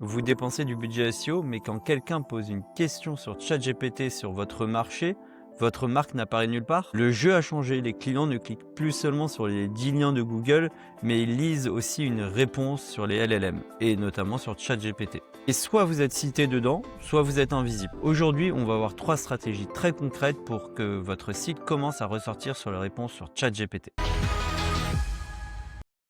Vous dépensez du budget SEO, mais quand quelqu'un pose une question sur ChatGPT sur votre marché, votre marque n'apparaît nulle part. Le jeu a changé, les clients ne cliquent plus seulement sur les 10 liens de Google, mais ils lisent aussi une réponse sur les LLM, et notamment sur ChatGPT. Et soit vous êtes cité dedans, soit vous êtes invisible. Aujourd'hui, on va voir 3 stratégies très concrètes pour que votre site commence à ressortir sur les réponses sur ChatGPT.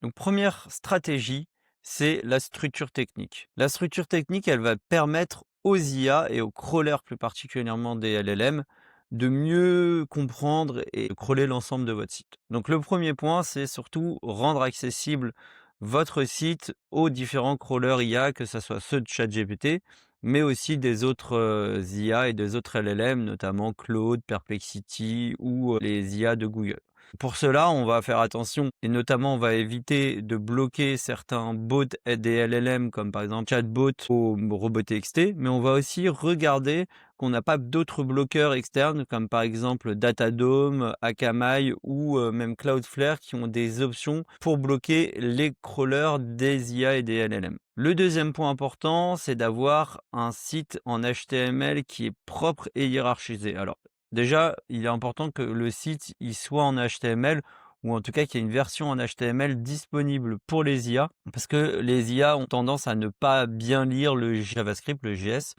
Donc première stratégie, c'est la structure technique. La structure technique, elle va permettre aux IA et aux crawlers plus particulièrement des LLM de mieux comprendre et crawler l'ensemble de votre site. Donc le premier point, c'est surtout rendre accessible votre site aux différents crawlers IA, que ce soit ceux de ChatGPT, mais aussi des autres IA et des autres LLM, notamment Claude, Perplexity ou les IA de Google. Pour cela, on va faire attention et notamment on va éviter de bloquer certains bots et des LLM comme par exemple Chatbot ou Robot.txt, mais on va aussi regarder qu'on n'a pas d'autres bloqueurs externes comme par exemple Datadome, Akamai ou même Cloudflare qui ont des options pour bloquer les crawlers des IA et des LLM. Le deuxième point important, c'est d'avoir un site en HTML qui est propre et hiérarchisé. Alors, déjà, il est important que le site il soit en HTML ou en tout cas qu'il y ait une version en HTML disponible pour les IA, parce que les IA ont tendance à ne pas bien lire le JavaScript, le JS,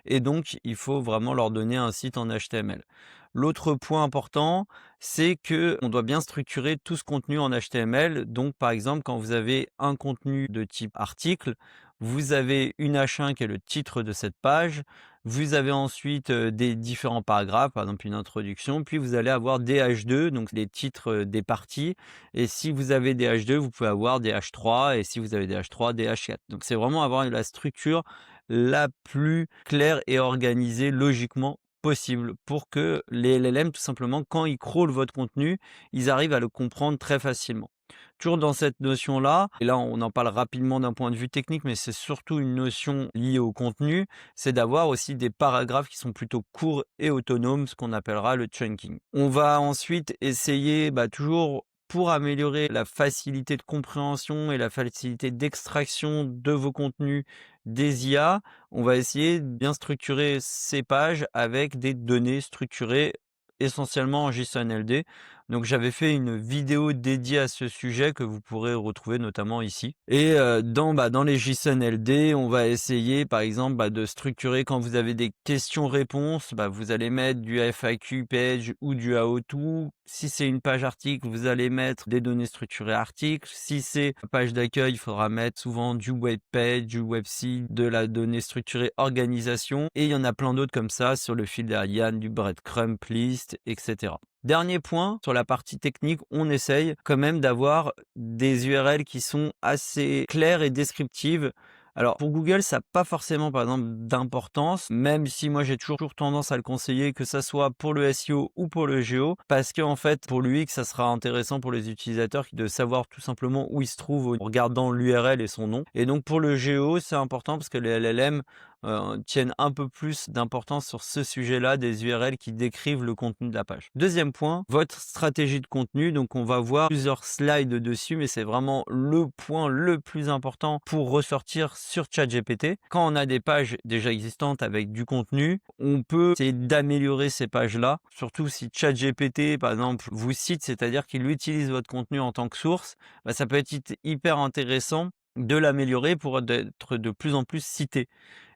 et donc il faut vraiment leur donner un site en HTML. L'autre point important, c'est que on doit bien structurer tout ce contenu en HTML. Donc, par exemple, quand vous avez un contenu de type article, vous avez une H1 qui est le titre de cette page. Vous avez ensuite des différents paragraphes, par exemple une introduction, puis vous allez avoir des H2, donc les titres des parties. Et si vous avez des H2, vous pouvez avoir des H3, et si vous avez des H3, des H4. Donc c'est vraiment avoir la structure la plus claire et organisée logiquement possible pour que les LLM, tout simplement, quand ils crawlent votre contenu, ils arrivent à le comprendre très facilement. Toujours dans cette notion-là, et là on en parle rapidement d'un point de vue technique, mais c'est surtout une notion liée au contenu, c'est d'avoir aussi des paragraphes qui sont plutôt courts et autonomes, ce qu'on appellera le chunking. On va ensuite essayer toujours pour améliorer la facilité de compréhension et la facilité d'extraction de vos contenus des IA, on va essayer de bien structurer ces pages avec des données structurées essentiellement en JSON-LD. Donc j'avais fait une vidéo dédiée à ce sujet que vous pourrez retrouver notamment ici. Et dans les JSON-LD, on va essayer par exemple de structurer quand vous avez des questions-réponses, vous allez mettre du FAQ page ou du how-to. Si c'est une page article, vous allez mettre des données structurées articles. Si c'est une page d'accueil, il faudra mettre souvent du web page, du website, de la donnée structurée organisation. Et il y en a plein d'autres comme ça sur le fil d'Ariane, du breadcrumb list, etc. Dernier point, sur la partie technique, on essaye quand même d'avoir des URL qui sont assez claires et descriptives. Alors pour Google, ça n'a pas forcément par exemple d'importance, même si moi j'ai toujours tendance à le conseiller, que ça soit pour le SEO ou pour le GEO, parce qu'en fait pour l'UX, ça sera intéressant pour les utilisateurs de savoir tout simplement où ils se trouvent en regardant l'URL et son nom. Et donc pour le GEO, c'est important parce que les LLM tiennent un peu plus d'importance sur ce sujet-là, des URL qui décrivent le contenu de la page. Deuxième point, votre stratégie de contenu. Donc on va voir plusieurs slides dessus, mais c'est vraiment le point le plus important pour ressortir sur ChatGPT. Quand on a des pages déjà existantes avec du contenu, on peut essayer d'améliorer ces pages-là, surtout si ChatGPT, par exemple, vous cite, c'est-à-dire qu'il utilise votre contenu en tant que source, ça peut être hyper intéressant de l'améliorer pour être de plus en plus cité.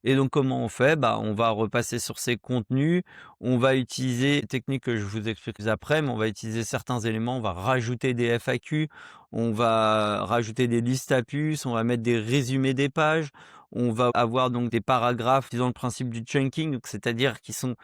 Et donc comment on fait? On va repasser sur ces contenus, on va utiliser des techniques que je vous explique après, mais on va utiliser certains éléments, on va rajouter des FAQ, on va rajouter des listes à puces, on va mettre des résumés des pages, on va avoir donc des paragraphes utilisant le principe du chunking, donc c'est-à-dire qui sont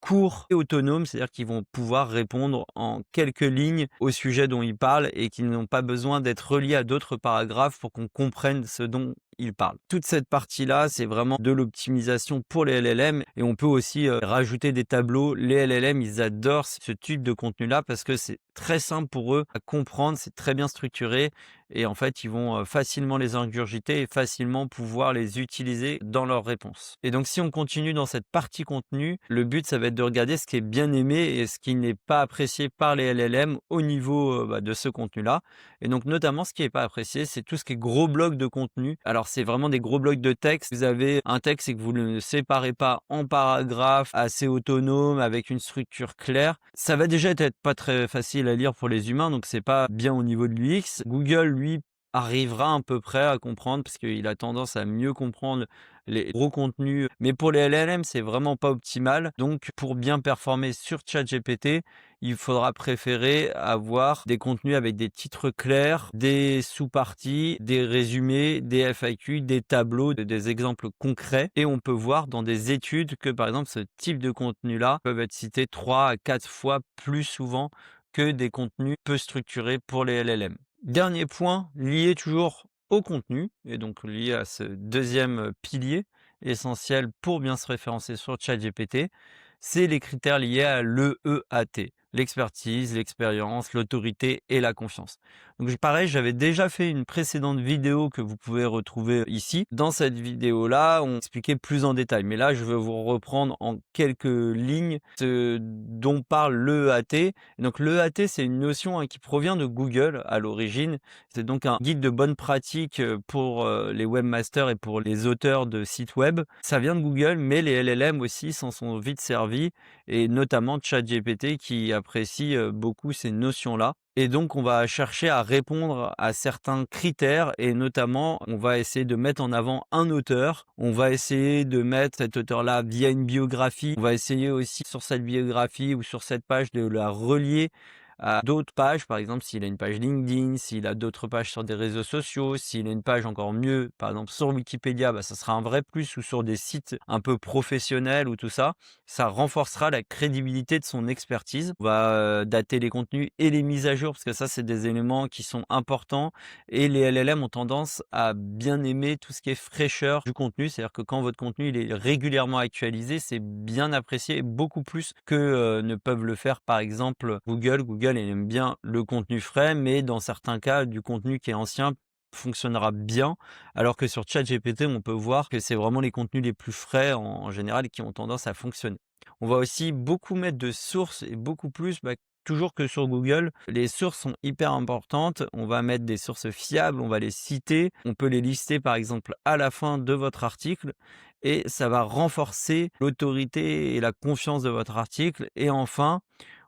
courts et autonomes, c'est-à-dire qu'ils vont pouvoir répondre en quelques lignes au sujet dont ils parlent et qu'ils n'ont pas besoin d'être reliés à d'autres paragraphes pour qu'on comprenne ce dont ils parlent. Toute cette partie-là, c'est vraiment de l'optimisation pour les LLM et on peut aussi rajouter des tableaux. Les LLM, ils adorent ce type de contenu-là parce que c'est très simple pour eux à comprendre, c'est très bien structuré et en fait, ils vont facilement les ingurgiter et facilement pouvoir les utiliser dans leurs réponses. Et donc, si on continue dans cette partie contenu, le but, ça va être de regarder ce qui est bien aimé et ce qui n'est pas apprécié par les LLM au niveau de ce contenu-là. Et donc, notamment, ce qui n'est pas apprécié, c'est tout ce qui est gros blocs de contenu. Alors, c'est vraiment des gros blocs de texte. Vous avez un texte et que vous ne le séparez pas en paragraphes assez autonomes avec une structure claire, ça va déjà être pas très facile à lire pour les humains, donc c'est pas bien au niveau de l'UX. Google, lui, arrivera à peu près à comprendre parce qu'il a tendance à mieux comprendre les gros contenus. Mais pour les LLM, c'est vraiment pas optimal. Donc, pour bien performer sur ChatGPT, il faudra préférer avoir des contenus avec des titres clairs, des sous-parties, des résumés, des FAQ, des tableaux, des exemples concrets. Et on peut voir dans des études que, par exemple, ce type de contenu-là peuvent être cités 3 à 4 fois plus souvent que des contenus peu structurés pour les LLM. Dernier point, lié toujours au contenu et donc lié à ce deuxième pilier essentiel pour bien se référencer sur ChatGPT, c'est les critères liés à l'EEAT, l'expertise, l'expérience, l'autorité et la confiance. Donc pareil, j'avais déjà fait une précédente vidéo que vous pouvez retrouver ici. Dans cette vidéo-là, on expliquait plus en détail, mais là, je vais vous reprendre en quelques lignes ce dont parle l'EEAT. Donc l'EAT, c'est une notion qui provient de Google à l'origine. C'est donc un guide de bonne pratique pour les webmasters et pour les auteurs de sites web. Ça vient de Google, mais les LLM aussi s'en sont vite servis, et notamment ChatGPT qui apprécie beaucoup ces notions-là. Et donc, on va chercher à répondre à certains critères et notamment, on va essayer de mettre en avant un auteur. On va essayer de mettre cet auteur-là via une biographie. On va essayer aussi sur cette biographie ou sur cette page de la relier à d'autres pages, par exemple s'il a une page LinkedIn, s'il a d'autres pages sur des réseaux sociaux, s'il a une page encore mieux, par exemple sur Wikipédia, ça sera un vrai plus, ou sur des sites un peu professionnels ou tout ça, ça renforcera la crédibilité de son expertise. On va dater les contenus et les mises à jour parce que ça, c'est des éléments qui sont importants et les LLM ont tendance à bien aimer tout ce qui est fraîcheur du contenu, c'est-à-dire que quand votre contenu il est régulièrement actualisé, c'est bien apprécié et beaucoup plus que ne peuvent le faire par exemple Google. Google il aime bien le contenu frais, mais dans certains cas, du contenu qui est ancien fonctionnera bien, alors que sur ChatGPT, on peut voir que c'est vraiment les contenus les plus frais en général qui ont tendance à fonctionner. On va aussi beaucoup mettre de sources et beaucoup plus, toujours que sur Google. Les sources sont hyper importantes. On va mettre des sources fiables, on va les citer. On peut les lister par exemple à la fin de votre article et ça va renforcer l'autorité et la confiance de votre article. Et enfin,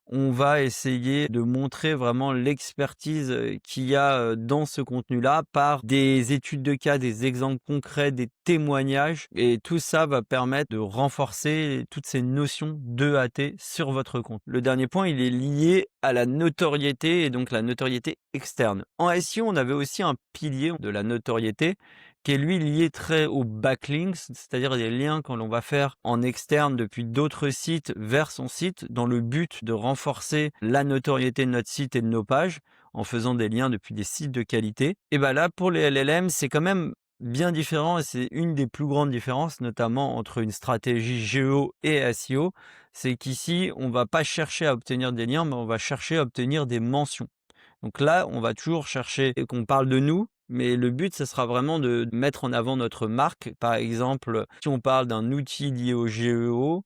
on va essayer de montrer vraiment l'expertise qu'il y a dans ce contenu-là par des études de cas, des exemples concrets, des témoignages, et tout ça va permettre de renforcer toutes ces notions d'EAT sur votre compte. Le dernier point, il est lié à la notoriété et donc la notoriété externe. En SEO, on avait aussi un pilier de la notoriété qui est lui lié très aux backlinks, c'est-à-dire des liens que l'on va faire en externe depuis d'autres sites vers son site dans le but de renforcer la notoriété de notre site et de nos pages en faisant des liens depuis des sites de qualité. Et là, pour les LLM, c'est quand même bien différent et c'est une des plus grandes différences, notamment entre une stratégie GEO et SEO, c'est qu'ici, on va pas chercher à obtenir des liens, mais on va chercher à obtenir des mentions. Donc là, on va toujours chercher qu'on parle de nous, mais le but, ce sera vraiment de mettre en avant notre marque. Par exemple, si on parle d'un outil lié au GEO,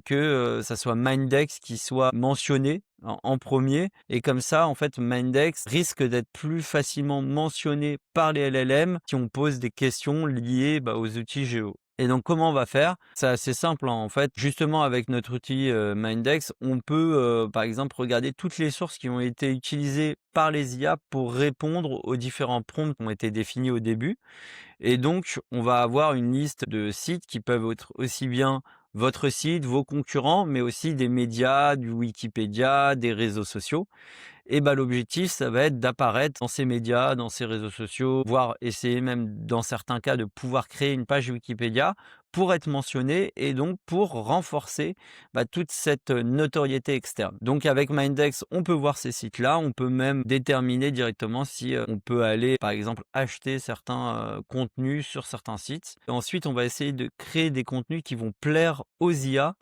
que ça soit Mindex qui soit mentionné en premier. Et comme ça, en fait, Mindex risque d'être plus facilement mentionné par les LLM si on pose des questions liées aux outils GEO. Et donc, comment on va faire? C'est assez simple, en fait. Justement, avec notre outil Mindex, on peut, par exemple, regarder toutes les sources qui ont été utilisées par les IA pour répondre aux différents prompts qui ont été définis au début. Et donc, on va avoir une liste de sites qui peuvent être aussi bien votre site, vos concurrents, mais aussi des médias, du Wikipédia, des réseaux sociaux. Et l'objectif, ça va être d'apparaître dans ces médias, dans ces réseaux sociaux, voire essayer même dans certains cas de pouvoir créer une page Wikipédia pour être mentionné et donc pour renforcer toute cette notoriété externe. Donc avec Mindex, on peut voir ces sites-là, on peut même déterminer directement si on peut aller par exemple acheter certains contenus sur certains sites. Et ensuite, on va essayer de créer des contenus qui vont plaire aux IA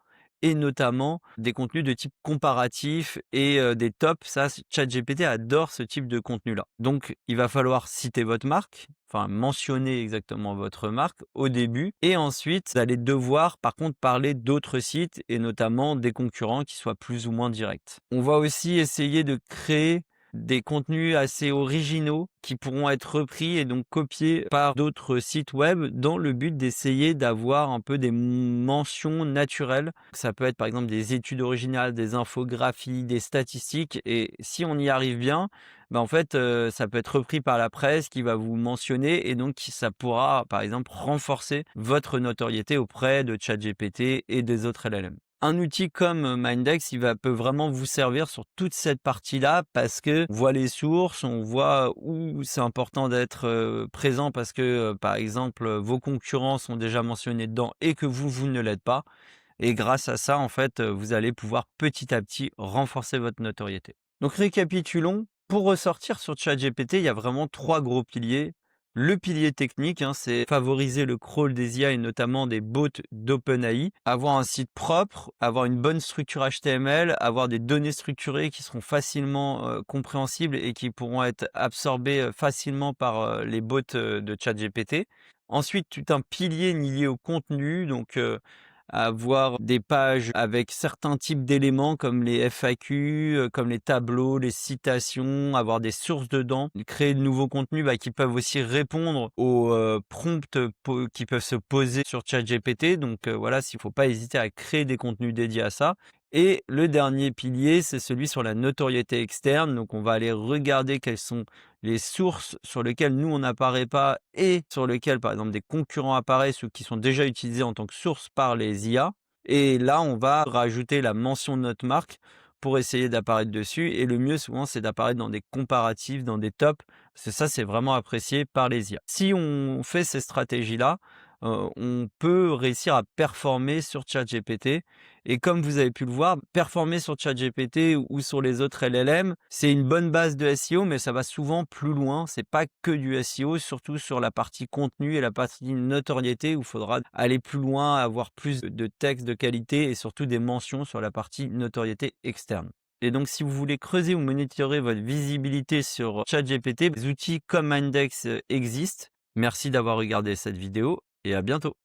et notamment des contenus de type comparatif et des tops. Ça, ChatGPT adore ce type de contenu-là. Donc, il va falloir citer votre marque, enfin mentionner exactement votre marque au début et ensuite, vous allez devoir par contre parler d'autres sites et notamment des concurrents qui soient plus ou moins directs. On va aussi essayer de créer des contenus assez originaux qui pourront être repris et donc copiés par d'autres sites web dans le but d'essayer d'avoir un peu des mentions naturelles. Ça peut être par exemple des études originales, des infographies, des statistiques et si on y arrive bien, bah, en fait, ça peut être repris par la presse qui va vous mentionner et donc ça pourra, par exemple, renforcer votre notoriété auprès de ChatGPT et des autres LLM. Un outil comme Mindex, peut vraiment vous servir sur toute cette partie-là parce qu'on voit les sources, on voit où c'est important d'être, présent parce que, par exemple, vos concurrents sont déjà mentionnés dedans et que vous ne l'êtes pas et grâce à ça, en fait, vous allez pouvoir petit à petit renforcer votre notoriété. Donc récapitulons, pour ressortir sur ChatGPT, il y a vraiment 3 gros piliers. Le pilier technique, hein, c'est favoriser le crawl des IA et notamment des bots d'OpenAI, avoir un site propre, avoir une bonne structure HTML, avoir des données structurées qui seront facilement compréhensibles et qui pourront être absorbées facilement par les bots de ChatGPT. Ensuite, tout un pilier lié au contenu, donc avoir des pages avec certains types d'éléments comme les FAQ, comme les tableaux, les citations, avoir des sources dedans, créer de nouveaux contenus qui peuvent aussi répondre aux prompts qui peuvent se poser sur ChatGPT. Donc voilà, s'il ne faut pas hésiter à créer des contenus dédiés à ça. Et le dernier pilier, c'est celui sur la notoriété externe. Donc on va aller regarder quelles sont les sources sur lesquelles nous on n'apparaît pas et sur lesquelles par exemple des concurrents apparaissent ou qui sont déjà utilisés en tant que source par les IA. Et là, on va rajouter la mention de notre marque pour essayer d'apparaître dessus. Et le mieux souvent, c'est d'apparaître dans des comparatifs, dans des tops, parce que ça, c'est vraiment apprécié par les IA. Si on fait ces stratégies-là, on peut réussir à performer sur ChatGPT. Et comme vous avez pu le voir, performer sur ChatGPT ou sur les autres LLM, c'est une bonne base de SEO, mais ça va souvent plus loin. C'est pas que du SEO, surtout sur la partie contenu et la partie notoriété où il faudra aller plus loin, avoir plus de textes de qualité et surtout des mentions sur la partie notoriété externe. Et donc, si vous voulez creuser ou monitorer votre visibilité sur ChatGPT, des outils comme Index existent. Merci d'avoir regardé cette vidéo et à bientôt.